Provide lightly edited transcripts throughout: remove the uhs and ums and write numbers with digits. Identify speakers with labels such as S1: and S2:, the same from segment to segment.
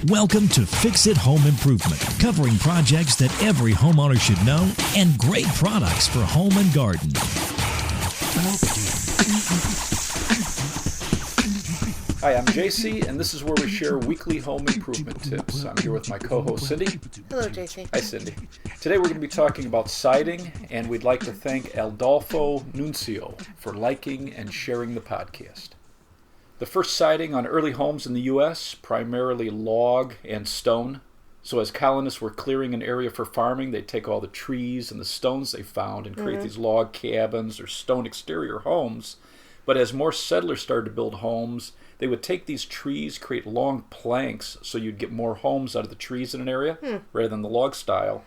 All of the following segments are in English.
S1: Welcome to Fix It Home Improvement, covering projects that every homeowner should know and great products for home and garden.
S2: Hi, I'm JC, and this is where we share weekly home improvement tips. I'm here with my co-host, Cindy.
S3: Hello, JC.
S2: Hi, Cindy. Today we're going to be talking about siding, and we'd like to thank Adolfo Nuncio for liking and sharing the podcast. The first siding on early homes in the U.S., primarily log and stone. So as colonists were clearing an area for farming, they'd take all the trees and the stones they found and create these log cabins or stone exterior homes. But as more settlers started to build homes, they would take these trees, create long planks, so you'd get more homes out of the trees in an area rather than the log style.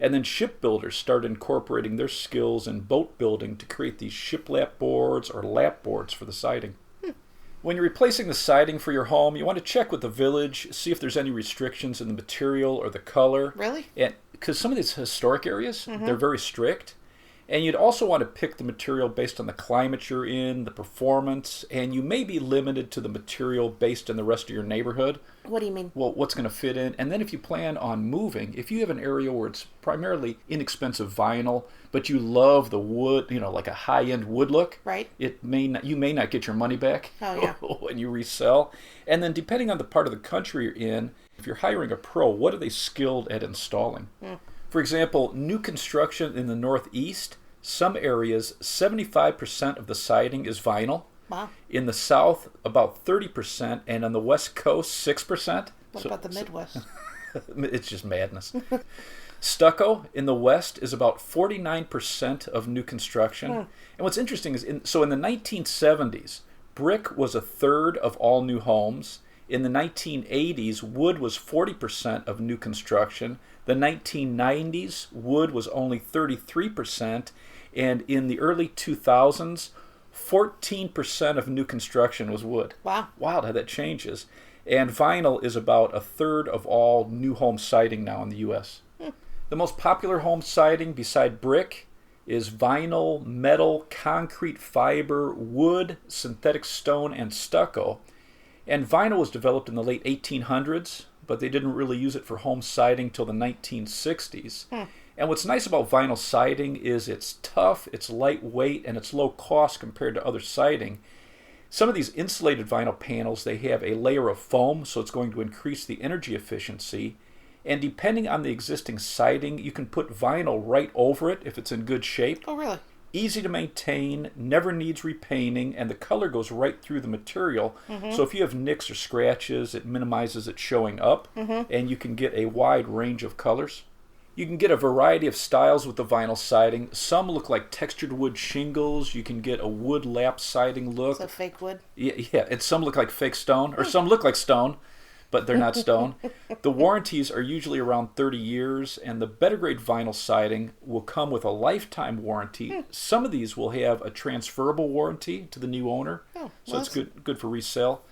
S2: And then shipbuilders started incorporating their skills in boat building to create these shiplap boards or lap boards for the siding. When you're replacing the siding for your home, you want to check with the village, see if there's any restrictions in the material or the color.
S3: Really?
S2: And because some of these historic areas, they're very strict. And you'd also want to pick the material based on the climate you're in, the performance, and you may be limited to the material based on the rest of your neighborhood.
S3: What do you mean?
S2: Well, what's going to fit in. And then if you plan on moving, if you have an area where it's primarily inexpensive vinyl, but you love the wood, like a high-end wood look,
S3: right?
S2: You may not get your money back when you resell. And then depending on the part of the country you're in, if you're hiring a pro, what are they skilled at installing? For example, new construction in the Northeast, some areas, 75% of the siding is vinyl.
S3: Wow.
S2: In the South, about 30%, and on the West Coast, 6%.
S3: What about the Midwest?
S2: It's just madness. Stucco in the West is about 49% of new construction. And what's interesting is, in the 1970s, brick was a third of all new homes. In the 1980s, wood was 40% of new construction. The 1990s, wood was only 33%. And in the early 2000s, 14% of new construction was wood.
S3: Wow.
S2: Wow, how that changes. And vinyl is about a third of all new home siding now in the U.S. The most popular home siding beside brick is vinyl, metal, concrete fiber, wood, synthetic stone, and stucco. And vinyl was developed in the late 1800s, but they didn't really use it for home siding till the 1960s. And what's nice about vinyl siding is it's tough, it's lightweight, and it's low cost compared to other siding. Some of these insulated vinyl panels, they have a layer of foam, so it's going to increase the energy efficiency. And depending on the existing siding, you can put vinyl right over it if it's in good shape.
S3: Oh, really?
S2: Easy to maintain, never needs repainting, and the color goes right through the material. So if you have nicks or scratches, it minimizes it showing up, and you can get a wide range of colors. You can get a variety of styles with the vinyl siding. Some look like textured wood shingles. You can get a wood lap siding look.
S3: So fake wood?
S2: Yeah, and some look like fake stone, or some look like stone, but they're not stone. The warranties are usually around 30 years, and the better grade vinyl siding will come with a lifetime warranty. Some of these will have a transferable warranty to the new owner, so it's good for resale.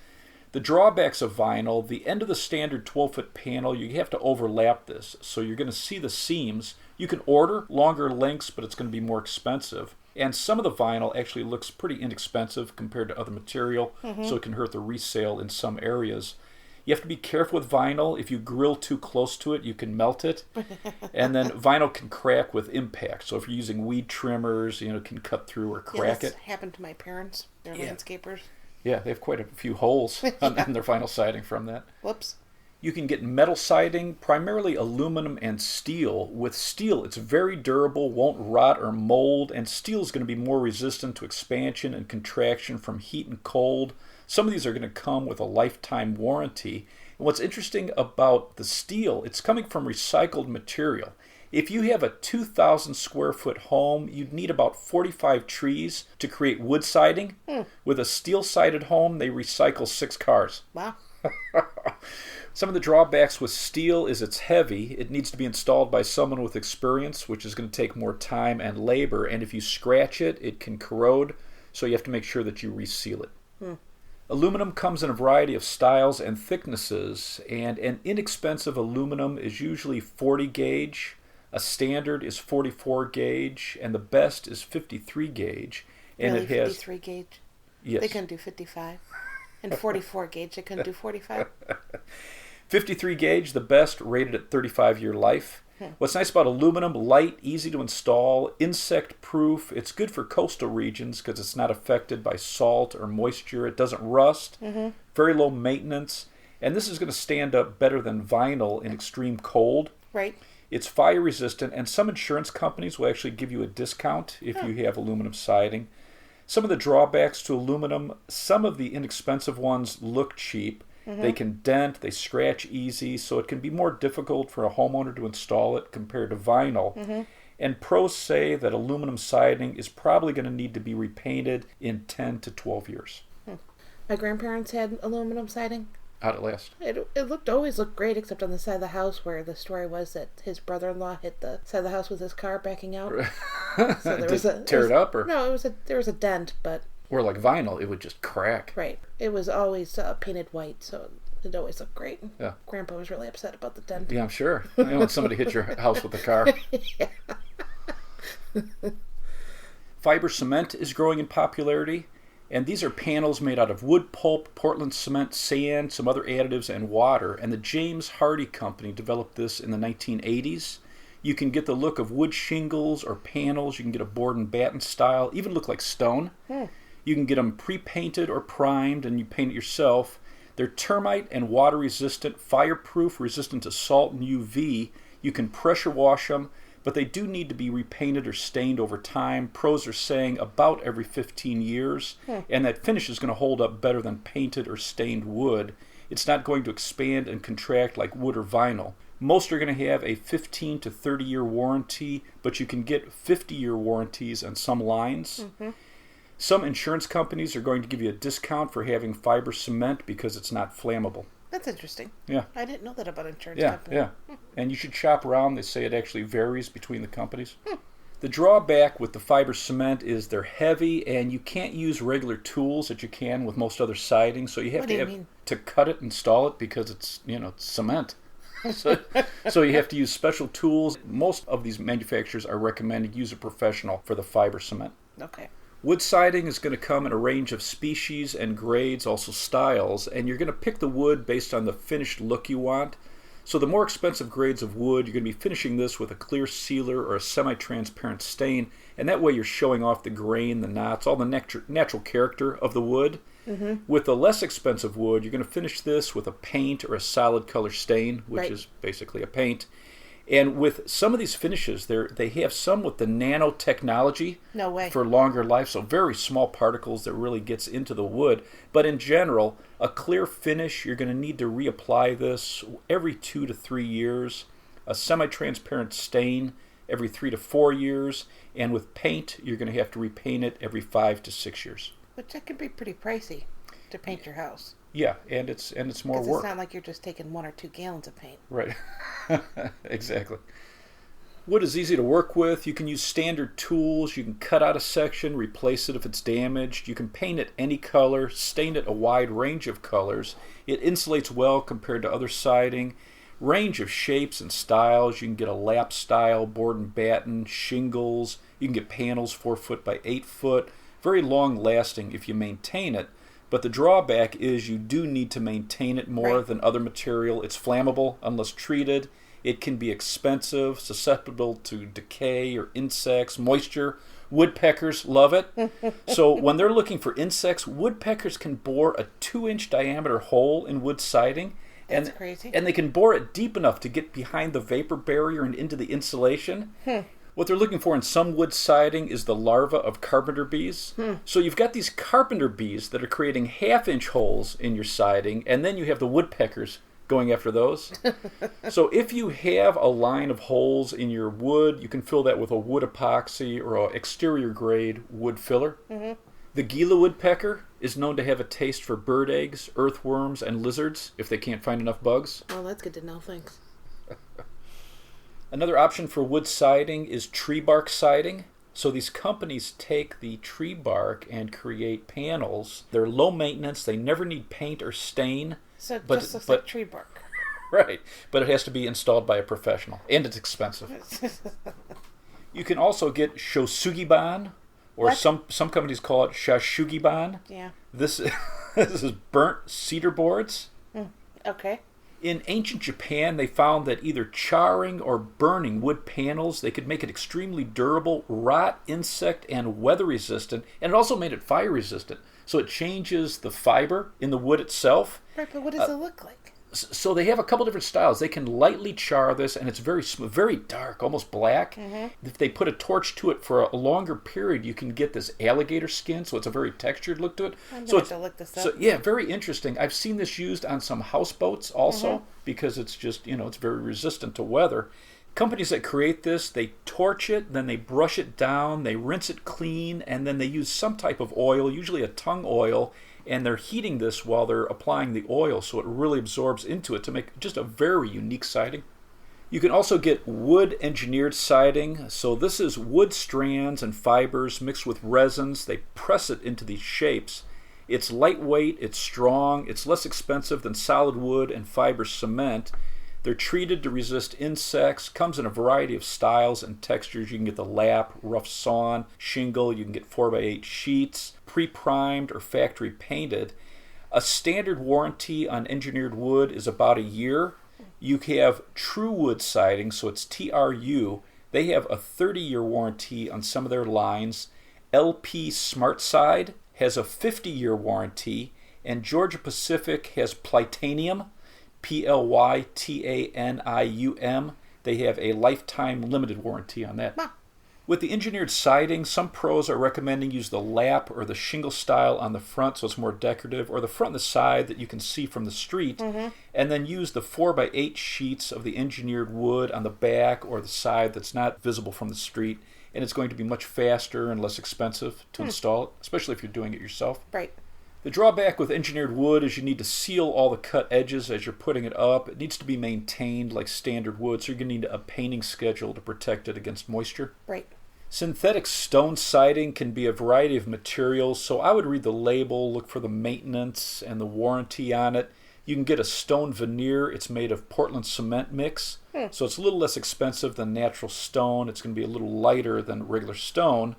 S2: The drawbacks of vinyl, the end of the standard 12-foot panel, you have to overlap this, so you're going to see the seams. You can order longer lengths, but it's going to be more expensive. And some of the vinyl actually looks pretty inexpensive compared to other material, so it can hurt the resale in some areas. You have to be careful with vinyl. If you grill too close to it, you can melt it. And then vinyl can crack with impact. So if you're using weed trimmers, it can cut through or crack it.
S3: That's happened to my parents. They're landscapers.
S2: Yeah, they have quite a few holes on their vinyl siding from that.
S3: Whoops.
S2: You can get metal siding, primarily aluminum and steel. With steel, it's very durable, won't rot or mold, and steel is going to be more resistant to expansion and contraction from heat and cold. Some of these are going to come with a lifetime warranty. And what's interesting about the steel, it's coming from recycled material. If you have a 2,000 square foot home, you'd need about 45 trees to create wood siding. With a steel-sided home, they recycle 6 cars.
S3: Wow.
S2: Some of the drawbacks with steel is it's heavy. It needs to be installed by someone with experience, which is going to take more time and labor. And if you scratch it, it can corrode, so you have to make sure that you reseal it. Aluminum comes in a variety of styles and thicknesses, and an inexpensive aluminum is usually 40 gauge. A standard is 44 gauge, and the best is 53 gauge. And
S3: really,
S2: it has
S3: 53 gauge?
S2: Yes.
S3: They couldn't do 55. And 44 gauge, they couldn't do 45.
S2: 53 gauge, the best, rated at 35-year life. What's nice about aluminum, light, easy to install, insect-proof. It's good for coastal regions because it's not affected by salt or moisture. It doesn't rust. Very low maintenance. And this is going to stand up better than vinyl in extreme cold.
S3: Right.
S2: It's fire resistant, and some insurance companies will actually give you a discount if you have aluminum siding. Some of the drawbacks to aluminum, some of the inexpensive ones look cheap. They can dent, they scratch easy, so it can be more difficult for a homeowner to install it compared to vinyl. And pros say that aluminum siding is probably going to need to be repainted in 10 to 12 years.
S3: My grandparents had aluminum siding.
S2: How'd it last?
S3: It always looked great, except on the side of the house where the story was that his brother-in-law hit the side of the house with his car backing out. So there was
S2: tear it up, or
S3: no? There was a dent, but
S2: or like vinyl, it would just crack.
S3: right. It was always painted white, so it always looked great.
S2: Yeah.
S3: Grandpa was really upset about the dent.
S2: Yeah, I'm sure. I don't want somebody to hit your house with a car. Fiber cement is growing in popularity. And these are panels made out of wood pulp, Portland cement, sand, some other additives, and water. And the James Hardie Company developed this in the 1980s. You can get the look of wood shingles or panels. You can get a board and batten style, even look like stone. You can get them pre-painted or primed, and you paint it yourself. They're termite and water resistant, fireproof, resistant to salt and UV. You can pressure wash them, but they do need to be repainted or stained over time. Pros are saying about every 15 years, and that finish is going to hold up better than painted or stained wood. It's not going to expand and contract like wood or vinyl. Most are going to have a 15 to 30-year warranty, but you can get 50-year warranties on some lines. Some insurance companies are going to give you a discount for having fiber cement because it's not flammable.
S3: That's interesting.
S2: Yeah.
S3: I didn't know that about insurance
S2: Yeah,
S3: companies.
S2: yeah. And you should shop around. They say it actually varies between the companies. The drawback with the fiber cement is they're heavy, and you can't use regular tools that you can with most other siding. So you have to cut it, install it, because it's it's cement. So you have to use special tools. Most of these manufacturers are recommending use a professional for the fiber cement.
S3: Okay.
S2: Wood siding is going to come in a range of species and grades, also styles, and you're going to pick the wood based on the finished look you want. So the more expensive grades of wood, you're going to be finishing this with a clear sealer or a semi-transparent stain, and that way you're showing off the grain, the knots, all the natural character of the wood. With the less expensive wood, you're going to finish this with a paint or a solid color stain, which is basically a paint. And with some of these finishes, they have some with the nanotechnology
S3: No way.
S2: for longer life, so very small particles that really gets into the wood. But in general, a clear finish, you're going to need to reapply this every 2 to 3 years. A semi-transparent stain every 3 to 4 years. And with paint, you're going to have to repaint it every 5 to 6 years.
S3: Which that could be pretty pricey to paint your house.
S2: Yeah, and it's more work.
S3: It's not like you're just taking 1 or 2 gallons of paint.
S2: Right. Exactly. Wood is easy to work with. You can use standard tools. You can cut out a section, replace it if it's damaged. You can paint it any color, stain it a wide range of colors. It insulates well compared to other siding. Range of shapes and styles. You can get a lap style, board and batten, shingles. You can get panels 4 foot by 8 foot. Very long lasting if you maintain it. But the drawback is you do need to maintain it more than other material. It's flammable unless treated. It can be expensive, susceptible to decay or insects, moisture. Woodpeckers love it. So when they're looking for insects, woodpeckers can bore a 2-inch diameter hole in wood siding.
S3: That's crazy.
S2: And they can bore it deep enough to get behind the vapor barrier and into the insulation. What they're looking for in some wood siding is the larvae of carpenter bees. So you've got these carpenter bees that are creating 1/2-inch holes in your siding, and then you have the woodpeckers going after those. So if you have a line of holes in your wood, you can fill that with a wood epoxy or an exterior grade wood filler. The Gila woodpecker is known to have a taste for bird eggs, earthworms, and lizards if they can't find enough bugs.
S3: Well, that's good to know. Thanks.
S2: Another option for wood siding is tree bark siding. So these companies take the tree bark and create panels. They're low maintenance. They never need paint or stain.
S3: So it just looks like tree bark.
S2: Right. But it has to be installed by a professional. And it's expensive. You can also get shosugiban, or some companies call it shashugiban.
S3: Yeah.
S2: This is burnt cedar boards.
S3: Okay.
S2: In ancient Japan, they found that either charring or burning wood panels, they could make it extremely durable, rot, insect, and weather resistant, and it also made it fire resistant. So it changes the fiber in the wood itself.
S3: Right, but what does it look like?
S2: So they have a couple different styles. They can lightly char this, and it's very smooth, very dark, almost black. Mm-hmm. If they put a torch to it for a longer period, you can get this alligator skin, so it's a very textured look to it.
S3: I'm going to have to look this up.
S2: So, yeah, very interesting. I've seen this used on some houseboats also, because it's just, it's very resistant to weather. Companies that create this, they torch it, then they brush it down, they rinse it clean, and then they use some type of oil, usually a tung oil, and they're heating this while they're applying the oil so it really absorbs into it to make just a very unique siding. You can also get wood engineered siding. So this is wood strands and fibers mixed with resins. They press it into these shapes. It's lightweight, it's strong, it's less expensive than solid wood and fiber cement. They're treated to resist insects, comes in a variety of styles and textures. You can get the lap, rough sawn, shingle, you can get 4x8 sheets, pre-primed or factory painted. A standard warranty on engineered wood is about a year. You have True Wood siding, so it's TRU. They have a 30-year warranty on some of their lines. LP Smart Side has a 50-year warranty, and Georgia Pacific has Plytanium, Plytanium. They have a lifetime limited warranty on that.
S3: Wow.
S2: With the engineered siding, some pros are recommending use the lap or the shingle style on the front so it's more decorative, or the front and the side that you can see from the street, and then use the 4x8 sheets of the engineered wood on the back or the side that's not visible from the street, and it's going to be much faster and less expensive to install it, especially if you're doing it yourself.
S3: Right.
S2: The drawback with engineered wood is you need to seal all the cut edges as you're putting it up. It needs to be maintained like standard wood, so you're going to need a painting schedule to protect it against moisture.
S3: Right.
S2: Synthetic stone siding can be a variety of materials, so I would read the label, look for the maintenance and the warranty on it. You can get a stone veneer. It's made of Portland cement mix, so it's a little less expensive than natural stone. It's going to be a little lighter than regular stone.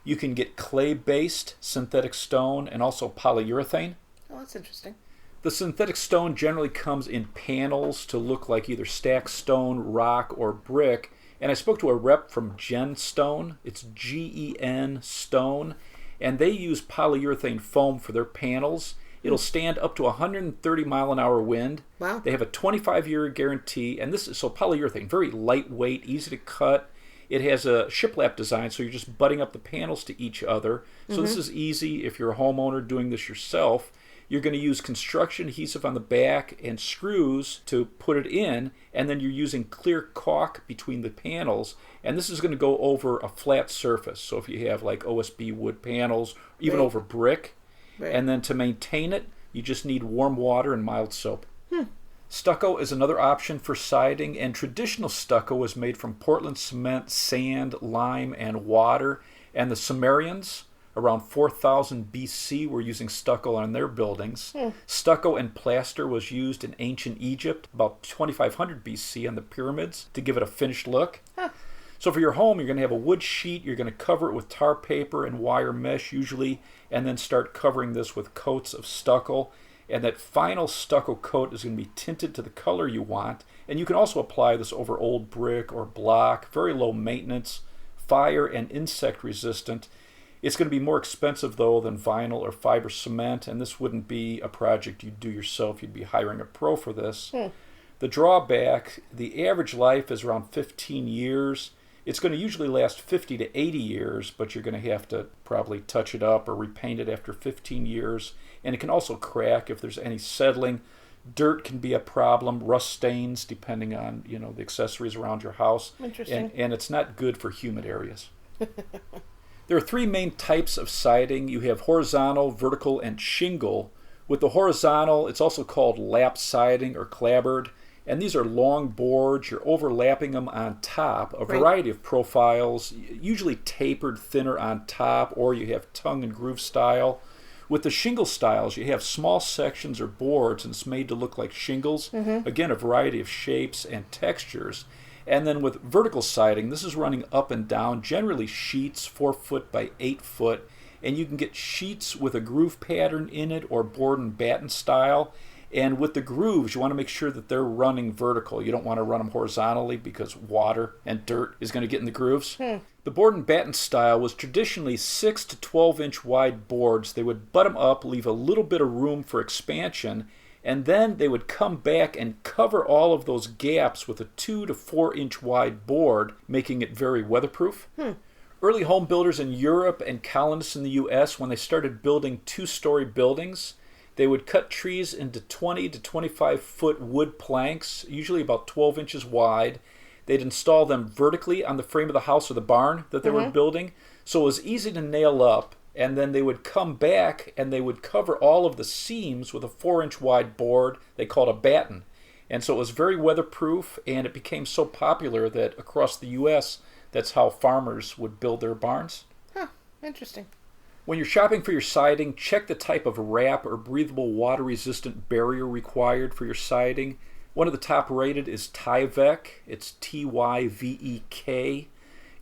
S2: You can get clay-based synthetic stone and also polyurethane.
S3: Oh, that's interesting.
S2: The synthetic stone generally comes in panels to look like either stacked stone, rock, or brick. And I spoke to a rep from Gen Stone. It's Gen Stone. And they use polyurethane foam for their panels. It'll stand up to 130 mile an hour wind.
S3: Wow.
S2: They have a 25-year guarantee. And this is so polyurethane, very lightweight, easy to cut. It has a shiplap design, so you're just butting up the panels to each other. So this is easy if you're a homeowner doing this yourself. You're going to use construction adhesive on the back and screws to put it in, and then you're using clear caulk between the panels. And this is going to go over a flat surface. So if you have like OSB wood panels, even over brick, and then to maintain it, you just need warm water and mild soap. Stucco is another option for siding, and traditional stucco is made from Portland cement, sand, lime, and water. And the Sumerians, around 4000 BC, were using stucco on their buildings. Stucco and plaster was used in ancient Egypt, about 2500 BC, on the pyramids to give it a finished look. So for your home, you're going to have a wood sheet. You're going to cover it with tar paper and wire mesh usually, and then start covering this with coats of stucco. And that final stucco coat is going to be tinted to the color you want. And you can also apply this over old brick or block, very low maintenance, fire and insect resistant. It's going to be more expensive, though, than vinyl or fiber cement, and this wouldn't be a project you'd do yourself. You'd be hiring a pro for this. The drawback, the average life is around 15 years. It's going to usually last 50 to 80 years, but you're going to have to probably touch it up or repaint it after 15 years. And it can also crack if there's any settling. Dirt can be a problem, rust stains, depending on the accessories around your house.
S3: Interesting.
S2: And it's not good for humid areas. There are three main types of siding. You have horizontal, vertical, and shingle. With the horizontal, it's also called lap siding or clapboard. And these are long boards. You're overlapping them on top, a variety of profiles, usually tapered thinner on top, or you have tongue and groove style. With the shingle styles, you have small sections or boards, and it's made to look like shingles. Again, a variety of shapes and textures. And then with vertical siding, this is running up and down, generally sheets 4 foot by 8 foot. And you can get sheets with a groove pattern in it or board and batten style. And with the grooves, you want to make sure that they're running vertical. You don't want to run them horizontally because water and dirt is going to get in the grooves. The board and batten style was traditionally 6 to 12-inch wide boards. They would butt them up, leave a little bit of room for expansion, and then they would come back and cover all of those gaps with a 2 to 4-inch wide board, making it very weatherproof. Early home builders in Europe and colonists in the U.S., when they started building 2-story buildings, they would cut trees into 20 to 25-foot wood planks, usually about 12 inches wide. They'd install them vertically on the frame of the house or the barn that they were building, so it was easy to nail up. And then they would come back and they would cover all of the seams with a 4-inch wide board they called a batten. And so it was very weatherproof, and it became so popular that across the U.S., that's how farmers would build their barns.
S3: Huh, interesting.
S2: When you're shopping for your siding, check the type of wrap or breathable water-resistant barrier required for your siding. One of the top rated is Tyvek. It's Tyvek.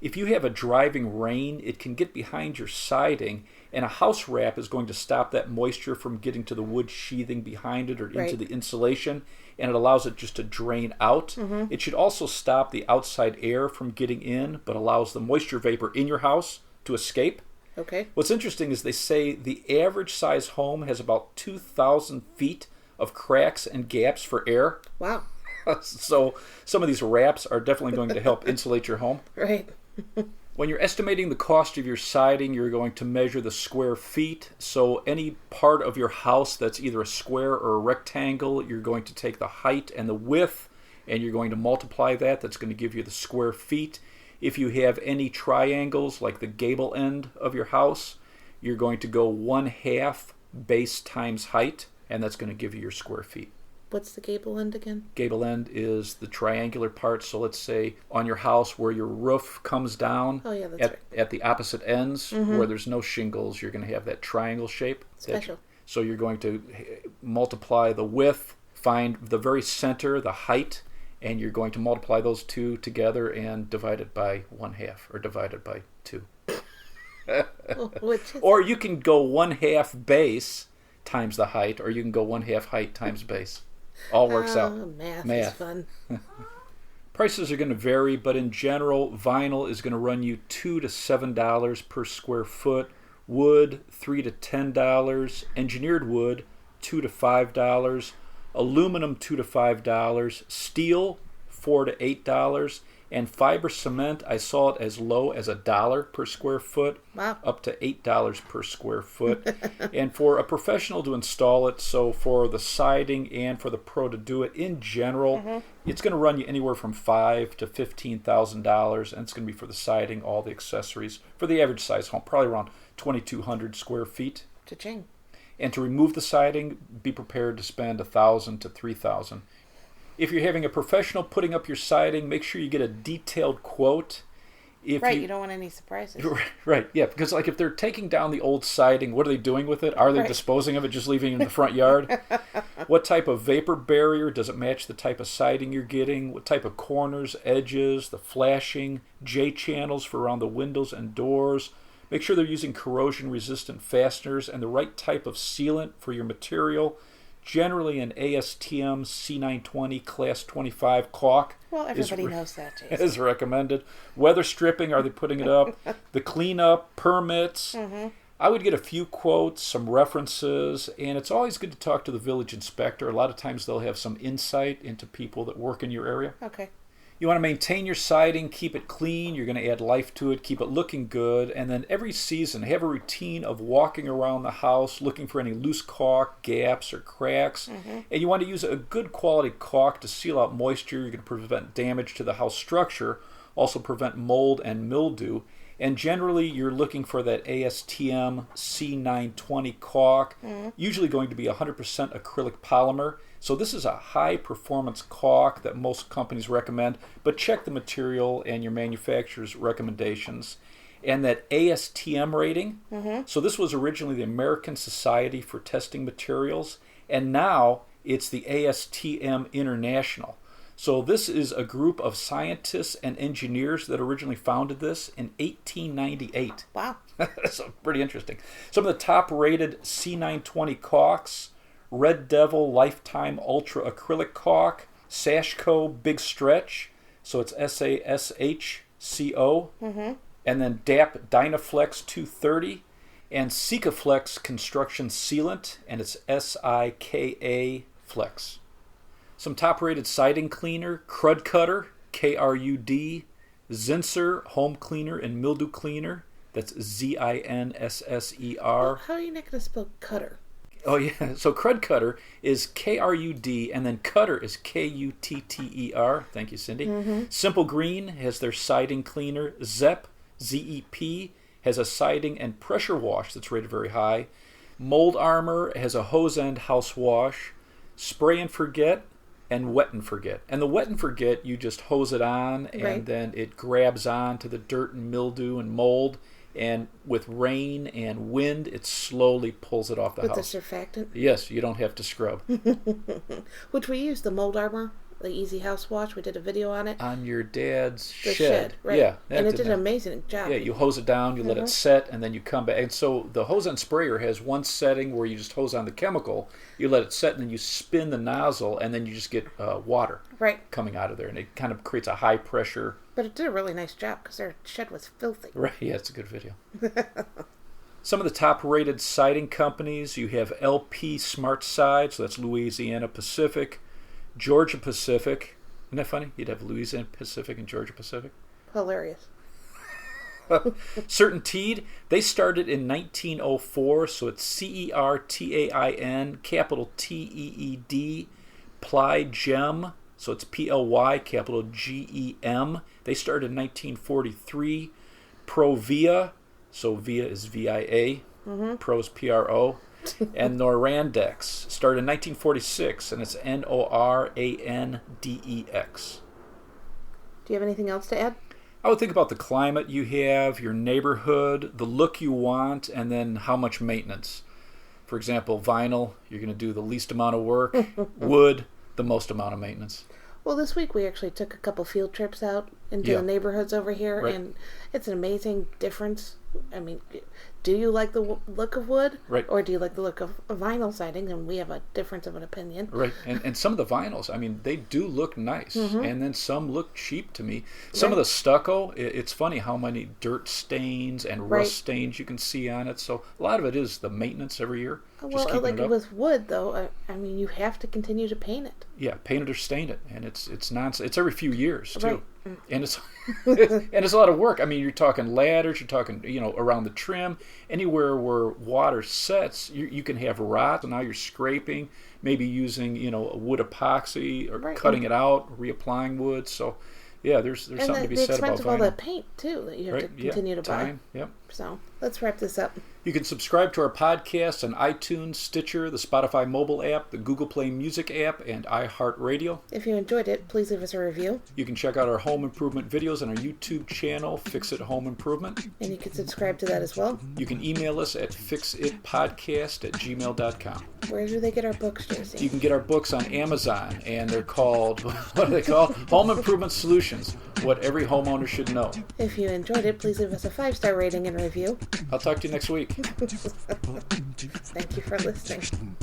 S2: If you have a driving rain, it can get behind your siding, and a house wrap is going to stop that moisture from getting to the wood sheathing behind it or into the insulation, and it allows it just to drain out. It should also stop the outside air from getting in, but allows the moisture vapor in your house to escape.
S3: Okay.
S2: What's interesting is they say the average size home has about 2,000 feet of cracks and gaps for air.
S3: Wow.
S2: So some of these wraps are definitely going to help insulate your home.
S3: Right.
S2: When you're estimating the cost of your siding, you're going to measure the square feet. So any part of your house that's either a square or a rectangle, you're going to take the height and the width, and you're going to multiply that. That's going to give you the square feet. If you have any triangles, like the gable end of your house, you're going to go 1/2 base times height, and that's going to give you your square feet.
S3: What's the gable end again?
S2: Gable end is the triangular part. So let's say on your house where your roof comes down,
S3: Oh, yeah, that's right.
S2: at the opposite ends where there's no shingles, you're going to have that triangle shape.
S3: Special.
S2: So you're going to multiply the width, find the very center, the height, and you're going to multiply those two together and divide it by 1/2 or divide it by 2. Or you can go 1/2 base times the height, or you can go 1/2 height times base. All works out.
S3: Math is fun.
S2: Prices are going to vary, but in general, vinyl is going to run you $2 to $7 per square foot. Wood, $3 to $10. Engineered wood, $2 to $5. Aluminum, $2 to $5. Steel, $4 to $8. And fiber cement, I saw it as low as $1 per square foot,
S3: Wow.
S2: up to $8 per square foot. And for a professional to install it, so for the siding and for the pro to do it, in general, it's going to run you anywhere from $5,000 to $15,000, and it's going to be for the siding, all the accessories, for the average size home, probably around 2,200 square feet.
S3: Cha-ching.
S2: And to remove the siding, be prepared to spend $1,000 to $3,000. If you're having a professional putting up your siding, make sure you get a detailed quote.
S3: You don't want any surprises.
S2: Right, yeah, because like if they're taking down the old siding, what are they doing with it? Are they disposing of it, just leaving it in the front yard? What type of vapor barrier? Does it match the type of siding you're getting? What type of corners, edges, the flashing, J-channels for around the windows and doors? Make sure they're using corrosion-resistant fasteners and the right type of sealant for your material. Generally, an ASTM C920 Class 25 caulk
S3: Well, everybody knows that, Jason.
S2: is recommended. Weather stripping, are they putting it up? The cleanup, permits. I would get a few quotes, some references, and it's always good to talk to the village inspector. A lot of times they'll have some insight into people that work in your area.
S3: Okay.
S2: You want to maintain your siding, keep it clean, you're going to add life to it, keep it looking good, and then every season have a routine of walking around the house looking for any loose caulk, gaps, or cracks. And you want to use a good quality caulk to seal out moisture. You're going to prevent damage to the house structure, also prevent mold and mildew. And generally, you're looking for that ASTM C920 caulk, usually going to be 100% acrylic polymer. So this is a high-performance caulk that most companies recommend, but check the material and your manufacturer's recommendations. And that ASTM rating, so this was originally the American Society for Testing Materials, and now it's the ASTM International. So this is a group of scientists and engineers that originally founded this in 1898.
S3: Wow.
S2: So pretty interesting. Some of the top-rated C920 caulks Red Devil Lifetime Ultra Acrylic Caulk, Sashco Big Stretch, so it's SASHCO, and then DAP Dynaflex 230, and Sikaflex Construction Sealant, and it's SIKA Flex. Some top-rated siding cleaner, Crud Cutter, KRUD, Zinsser Home Cleaner and Mildew Cleaner, that's ZINSSER.
S3: How are you not going to spell cutter?
S2: Oh, yeah. So Crud Cutter is KRUD, and then Cutter is KUTTER. Thank you, Cindy. Simple Green has their siding cleaner. ZEP, ZEP, has a siding and pressure wash that's rated very high. Mold Armor has a hose end house wash. Spray and Forget and Wet and Forget. And the Wet and Forget, you just hose it on, and then it grabs on to the dirt and mildew and mold. And with rain and wind, it slowly pulls it off the house.
S3: With the surfactant?
S2: Yes, you don't have to scrub.
S3: Which we use the Mold Armor, the Easy House Wash. We did a video on it.
S2: On your dad's
S3: The
S2: shed.
S3: right.
S2: Yeah.
S3: And it did an amazing job.
S2: Yeah, you hose it down, you let it set, and then you come back. And so the hose end sprayer has one setting where you just hose on the chemical, you let it set, and then you spin the nozzle, and then you just get water coming out of there. And it kind of creates a high pressure.
S3: But it did a really nice job because their shed was filthy.
S2: Right, yeah, it's a good video. Some of the top-rated siding companies, you have LP Smart Side, so that's Louisiana Pacific, Georgia Pacific. Isn't that funny? You'd have Louisiana Pacific and Georgia Pacific.
S3: Hilarious.
S2: Certainteed, they started in 1904, so it's CERTAIN, capital TEED, Ply Gem, so it's PLY, capital GEM. They started in 1943. Provia, so Via is VIA, Pro is PRO. And Norandex started in 1946, and it's NORANDEX.
S3: Do you have anything else to add?
S2: I would think about the climate you have, your neighborhood, the look you want, and then how much maintenance. For example, vinyl, you're going to do the least amount of work. Wood, the most amount of maintenance.
S3: Well, this week we actually took a couple field trips out into the neighborhoods over here, and it's an amazing difference. I mean, do you like the look of wood?
S2: Right.
S3: Or do you like the look of vinyl siding? And we have a difference of an opinion.
S2: Right. And some of the vinyls, I mean, they do look nice. And then some look cheap to me. Some of the stucco, it's funny how many dirt stains and rust stains you can see on it. So a lot of it is the maintenance every year.
S3: Well, like with wood, though, I mean, you have to continue to paint it.
S2: Yeah, paint it or stain it. And it's nonsense. It's every few years, too.
S3: Right.
S2: And it's and it's a lot of work. I mean, you're talking ladders, you're talking, around the trim, anywhere where water sets, you can have rot. So now you're scraping, maybe using, a wood epoxy or cutting it out, reapplying wood. So, yeah, there's something to be said about vinyl.
S3: And the expense of all the paint, too, that you have to continue to buy.
S2: Yep.
S3: So, let's wrap this up.
S2: You can subscribe to our podcast on iTunes, Stitcher, the Spotify mobile app, the Google Play Music app, and iHeartRadio.
S3: If you enjoyed it, please leave us a review.
S2: You can check out our home improvement videos on our YouTube channel, Fix It Home Improvement.
S3: And you can subscribe to that as well.
S2: You can email us at fixitpodcast@gmail.com.
S3: Where do they get our books, Jason?
S2: You can get our books on Amazon, and they're called, what are they called? Home Improvement Solutions, what every homeowner should know.
S3: If you enjoyed it, please leave us a 5-star rating and review.
S2: I'll talk to you next week.
S3: Thank you for listening.